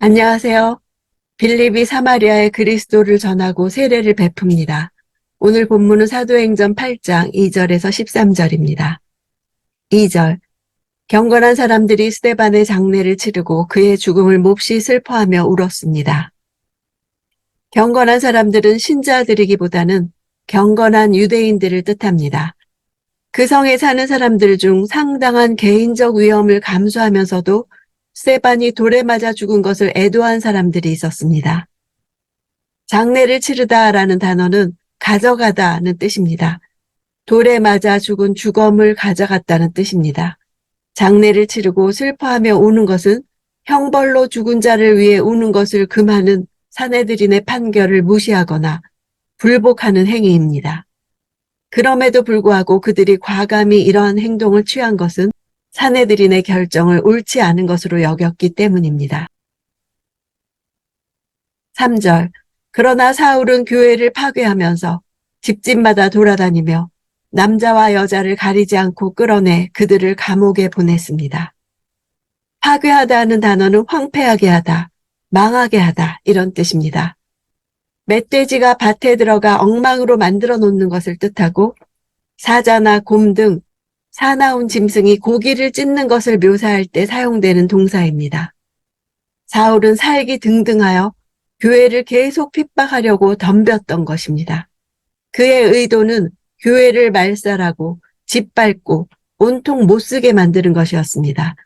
안녕하세요. 빌립이 사마리아에 그리스도를 전하고 세례를 베풉니다. 오늘 본문은 사도행전 8장 2절에서 13절입니다. 2절. 경건한 사람들이 스데반의 장례를 치르고 그의 죽음을 몹시 슬퍼하며 울었습니다. 경건한 사람들은 신자들이기보다는 경건한 유대인들을 뜻합니다. 그 성에 사는 사람들 중 상당한 개인적 위험을 감수하면서도 스데반이 돌에 맞아 죽은 것을 애도한 사람들이 있었습니다. 장례를 치르다라는 단어는 가져가다는 뜻입니다. 돌에 맞아 죽은 주검을 가져갔다는 뜻입니다. 장례를 치르고 슬퍼하며 우는 것은 형벌로 죽은 자를 위해 우는 것을 금하는 사내들인의 판결을 무시하거나 불복하는 행위입니다. 그럼에도 불구하고 그들이 과감히 이러한 행동을 취한 것은 사내들인의 결정을 옳지 않은 것으로 여겼기 때문입니다. 3절. 그러나 사울은 교회를 파괴하면서 집집마다 돌아다니며 남자와 여자를 가리지 않고 끌어내 그들을 감옥에 보냈습니다. 파괴하다는 단어는 황폐하게 하다, 망하게 하다 이런 뜻입니다. 멧돼지가 밭에 들어가 엉망으로 만들어 놓는 것을 뜻하고 사자나 곰 등 사나운 짐승이 고기를 찢는 것을 묘사할 때 사용되는 동사입니다. 사울은 살기 등등하여 교회를 계속 핍박하려고 덤볐던 것입니다. 그의 의도는 교회를 말살하고 짓밟고 온통 못쓰게 만드는 것이었습니다.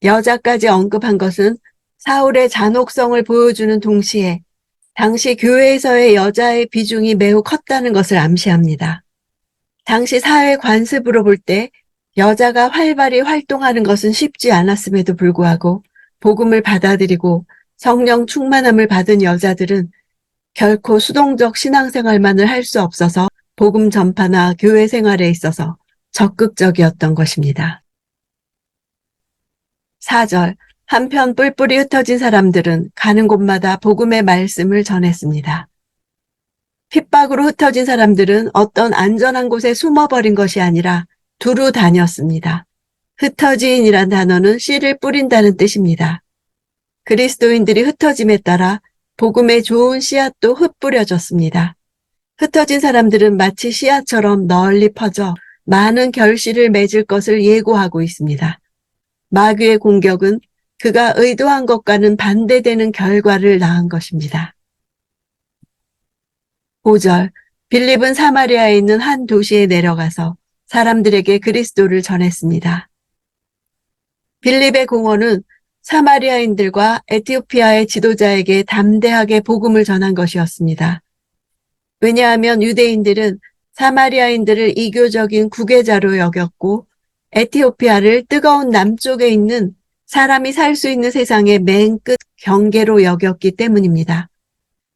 여자까지 언급한 것은 사울의 잔혹성을 보여주는 동시에 당시 교회에서의 여자의 비중이 매우 컸다는 것을 암시합니다. 당시 사회 관습으로 볼 때 여자가 활발히 활동하는 것은 쉽지 않았음에도 불구하고 복음을 받아들이고 성령 충만함을 받은 여자들은 결코 수동적 신앙생활만을 할 수 없어서 복음 전파나 교회 생활에 있어서 적극적이었던 것입니다. 4절. 한편 뿔뿔이 흩어진 사람들은 가는 곳마다 복음의 말씀을 전했습니다. 핍박으로 흩어진 사람들은 어떤 안전한 곳에 숨어버린 것이 아니라 두루 다녔습니다. 흩어진이란 단어는 씨를 뿌린다는 뜻입니다. 그리스도인들이 흩어짐에 따라 복음의 좋은 씨앗도 흩뿌려졌습니다. 흩어진 사람들은 마치 씨앗처럼 널리 퍼져 많은 결실을 맺을 것을 예고하고 있습니다. 마귀의 공격은 그가 의도한 것과는 반대되는 결과를 낳은 것입니다. 5절. 빌립은 사마리아에 있는 한 도시에 내려가서 사람들에게 그리스도를 전했습니다. 빌립의 공헌은 사마리아인들과 에티오피아의 지도자에게 담대하게 복음을 전한 것이었습니다. 왜냐하면 유대인들은 사마리아인들을 이교적인 구계자로 여겼고 에티오피아를 뜨거운 남쪽에 있는 사람이 살 수 있는 세상의 맨 끝 경계로 여겼기 때문입니다.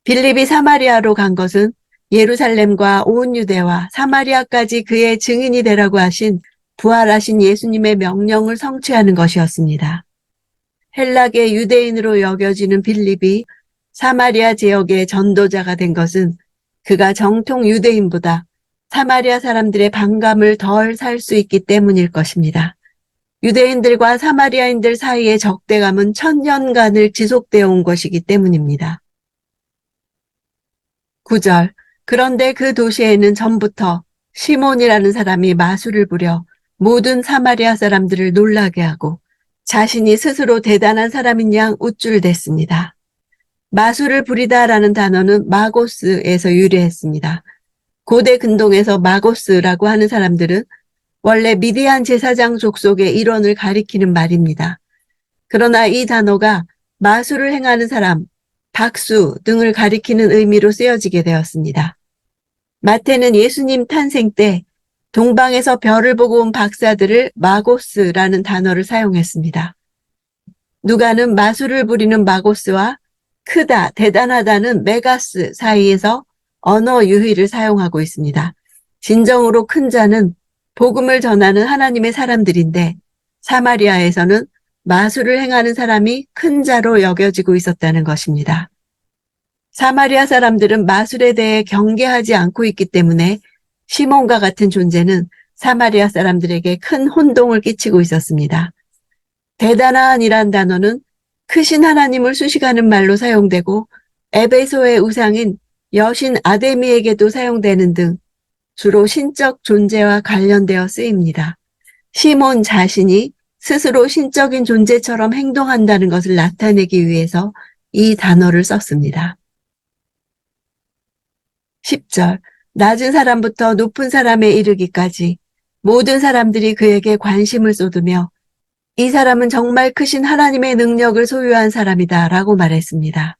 빌립이 사마리아로 간 것은 예루살렘과 온 유대와 사마리아까지 그의 증인이 되라고 하신 부활하신 예수님의 명령을 성취하는 것이었습니다. 헬라계 유대인으로 여겨지는 빌립이 사마리아 지역의 전도자가 된 것은 그가 정통 유대인보다 사마리아 사람들의 반감을 덜 살 수 있기 때문일 것입니다. 유대인들과 사마리아인들 사이의 적대감은 천년간을 지속되어 온 것이기 때문입니다. 9절. 그런데 그 도시에는 전부터 시몬이라는 사람이 마술을 부려 모든 사마리아 사람들을 놀라게 하고 자신이 스스로 대단한 사람인 양 우쭐댔습니다. 마술을 부리다라는 단어는 마고스에서 유래했습니다. 고대 근동에서 마고스라고 하는 사람들은 원래 미디안 제사장 족속의 일원을 가리키는 말입니다. 그러나 이 단어가 마술을 행하는 사람, 박수 등을 가리키는 의미로 쓰여지게 되었습니다. 마태는 예수님 탄생 때 동방에서 별을 보고 온 박사들을 마고스라는 단어를 사용했습니다. 누가는 마술을 부리는 마고스와 크다, 대단하다는 메가스 사이에서 언어 유희를 사용하고 있습니다. 진정으로 큰 자는 복음을 전하는 하나님의 사람들인데 사마리아에서는 마술을 행하는 사람이 큰 자로 여겨지고 있었다는 것입니다. 사마리아 사람들은 마술에 대해 경계하지 않고 있기 때문에 시몬과 같은 존재는 사마리아 사람들에게 큰 혼동을 끼치고 있었습니다. 대단한이란 단어는 크신 하나님을 수식하는 말로 사용되고 에베소의 우상인 여신 아데미에게도 사용되는 등 주로 신적 존재와 관련되어 쓰입니다. 시몬 자신이 스스로 신적인 존재처럼 행동한다는 것을 나타내기 위해서 이 단어를 썼습니다. 10절, 낮은 사람부터 높은 사람에 이르기까지 모든 사람들이 그에게 관심을 쏟으며 이 사람은 정말 크신 하나님의 능력을 소유한 사람이다 라고 말했습니다.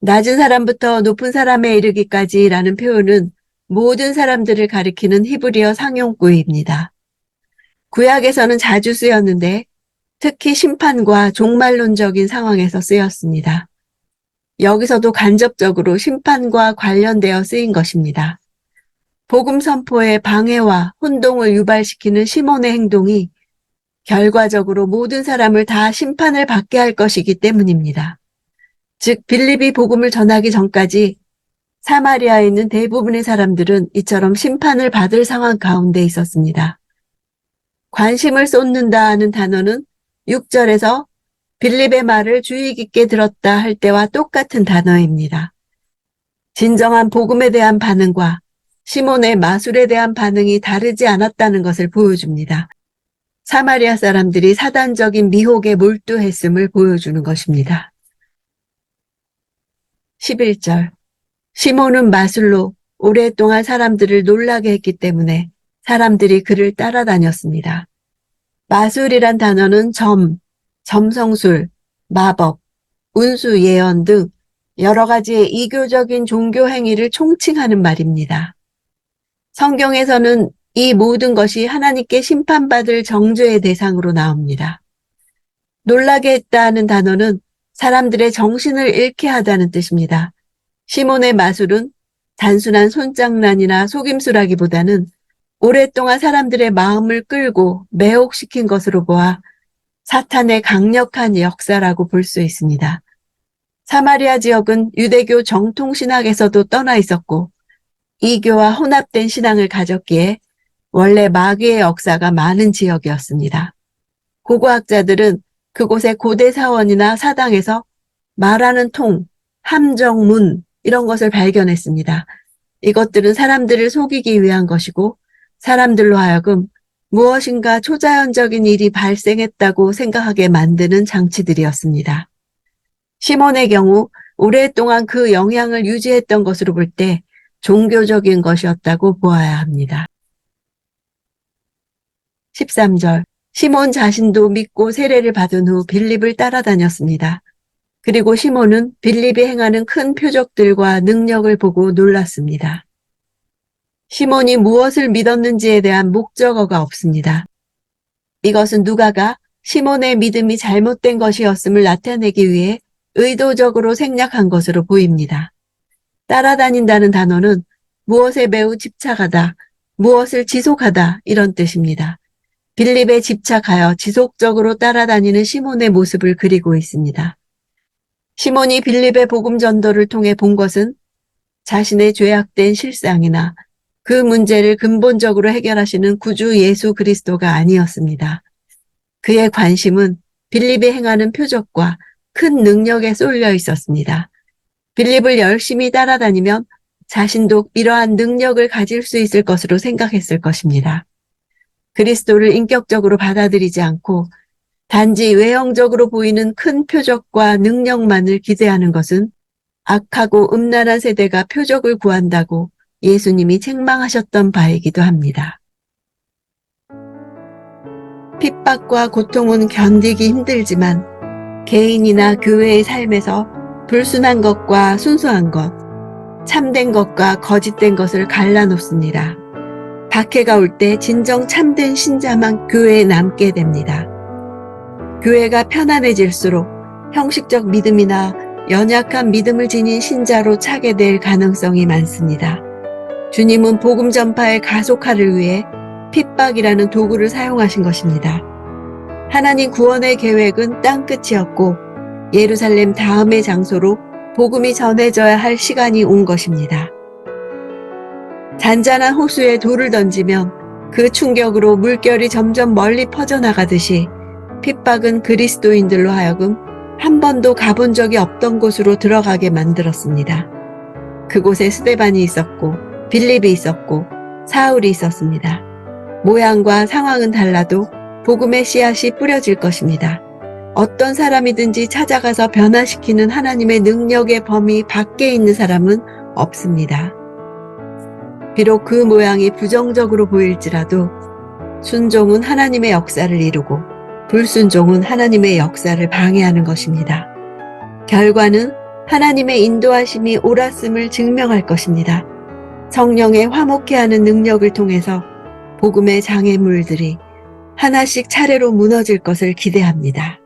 낮은 사람부터 높은 사람에 이르기까지라는 표현은 모든 사람들을 가리키는 히브리어 상용구입니다. 구약에서는 자주 쓰였는데 특히 심판과 종말론적인 상황에서 쓰였습니다. 여기서도 간접적으로 심판과 관련되어 쓰인 것입니다. 복음 선포의 방해와 혼동을 유발시키는 시몬의 행동이 결과적으로 모든 사람을 다 심판을 받게 할 것이기 때문입니다. 즉 빌립이 복음을 전하기 전까지 사마리아에 있는 대부분의 사람들은 이처럼 심판을 받을 상황 가운데 있었습니다. 관심을 쏟는다는 단어는 6절에서 빌립의 말을 주의 깊게 들었다 할 때와 똑같은 단어입니다. 진정한 복음에 대한 반응과 시몬의 마술에 대한 반응이 다르지 않았다는 것을 보여줍니다. 사마리아 사람들이 사단적인 미혹에 몰두했음을 보여주는 것입니다. 11절, 시몬은 마술로 오랫동안 사람들을 놀라게 했기 때문에 사람들이 그를 따라다녔습니다. 마술이란 단어는 점성술, 마법, 운수 예언 등 여러 가지의 이교적인 종교 행위를 총칭하는 말입니다. 성경에서는 이 모든 것이 하나님께 심판받을 정죄의 대상으로 나옵니다. 놀라게 했다는 단어는 사람들의 정신을 잃게 하다는 뜻입니다. 시몬의 마술은 단순한 손장난이나 속임수라기보다는 오랫동안 사람들의 마음을 끌고 매혹시킨 것으로 보아 사탄의 강력한 역사라고 볼 수 있습니다. 사마리아 지역은 유대교 정통신학에서도 떠나 있었고 이교와 혼합된 신앙을 가졌기에 원래 마귀의 역사가 많은 지역이었습니다. 고고학자들은 그곳의 고대 사원이나 사당에서 말하는 통, 함정문 이런 것을 발견했습니다. 이것들은 사람들을 속이기 위한 것이고 사람들로 하여금 무엇인가 초자연적인 일이 발생했다고 생각하게 만드는 장치들이었습니다. 시몬의 경우 오랫동안 그 영향을 유지했던 것으로 볼 때 종교적인 것이었다고 보아야 합니다. 13절, 시몬 자신도 믿고 세례를 받은 후 빌립을 따라다녔습니다. 그리고 시몬은 빌립이 행하는 큰 표적들과 능력을 보고 놀랐습니다. 시몬이 무엇을 믿었는지에 대한 목적어가 없습니다. 이것은 누가가 시몬의 믿음이 잘못된 것이었음을 나타내기 위해 의도적으로 생략한 것으로 보입니다. 따라다닌다는 단어는 무엇에 매우 집착하다, 무엇을 지속하다 이런 뜻입니다. 빌립에 집착하여 지속적으로 따라다니는 시몬의 모습을 그리고 있습니다. 시몬이 빌립의 복음 전도를 통해 본 것은 자신의 죄악된 실상이나 그 문제를 근본적으로 해결하시는 구주 예수 그리스도가 아니었습니다. 그의 관심은 빌립이 행하는 표적과 큰 능력에 쏠려 있었습니다. 빌립을 열심히 따라다니면 자신도 이러한 능력을 가질 수 있을 것으로 생각했을 것입니다. 그리스도를 인격적으로 받아들이지 않고 단지 외형적으로 보이는 큰 표적과 능력만을 기대하는 것은 악하고 음란한 세대가 표적을 구한다고 예수님이 책망하셨던 바이기도 합니다. 핍박과 고통은 견디기 힘들지만 개인이나 교회의 삶에서 불순한 것과 순수한 것, 참된 것과 거짓된 것을 갈라놓습니다. 박해가 올 때 진정 참된 신자만 교회에 남게 됩니다. 교회가 편안해질수록 형식적 믿음이나 연약한 믿음을 지닌 신자로 차게 될 가능성이 많습니다. 주님은 복음 전파의 가속화를 위해 핍박이라는 도구를 사용하신 것입니다. 하나님 구원의 계획은 땅끝이었고 예루살렘 다음의 장소로 복음이 전해져야 할 시간이 온 것입니다. 잔잔한 호수에 돌을 던지면 그 충격으로 물결이 점점 멀리 퍼져나가듯이 핍박은 그리스도인들로 하여금 한 번도 가본 적이 없던 곳으로 들어가게 만들었습니다. 그곳에 스데반이 있었고 빌립이 있었고 사울이 있었습니다. 모양과 상황은 달라도 복음의 씨앗이 뿌려질 것입니다. 어떤 사람이든지 찾아가서 변화시키는 하나님의 능력의 범위 밖에 있는 사람은 없습니다. 비록 그 모양이 부정적으로 보일지라도 순종은 하나님의 역사를 이루고 불순종은 하나님의 역사를 방해하는 것입니다. 결과는 하나님의 인도하심이 옳았음을 증명할 것입니다. 성령의 화목케 하는 능력을 통해서 복음의 장애물들이 하나씩 차례로 무너질 것을 기대합니다.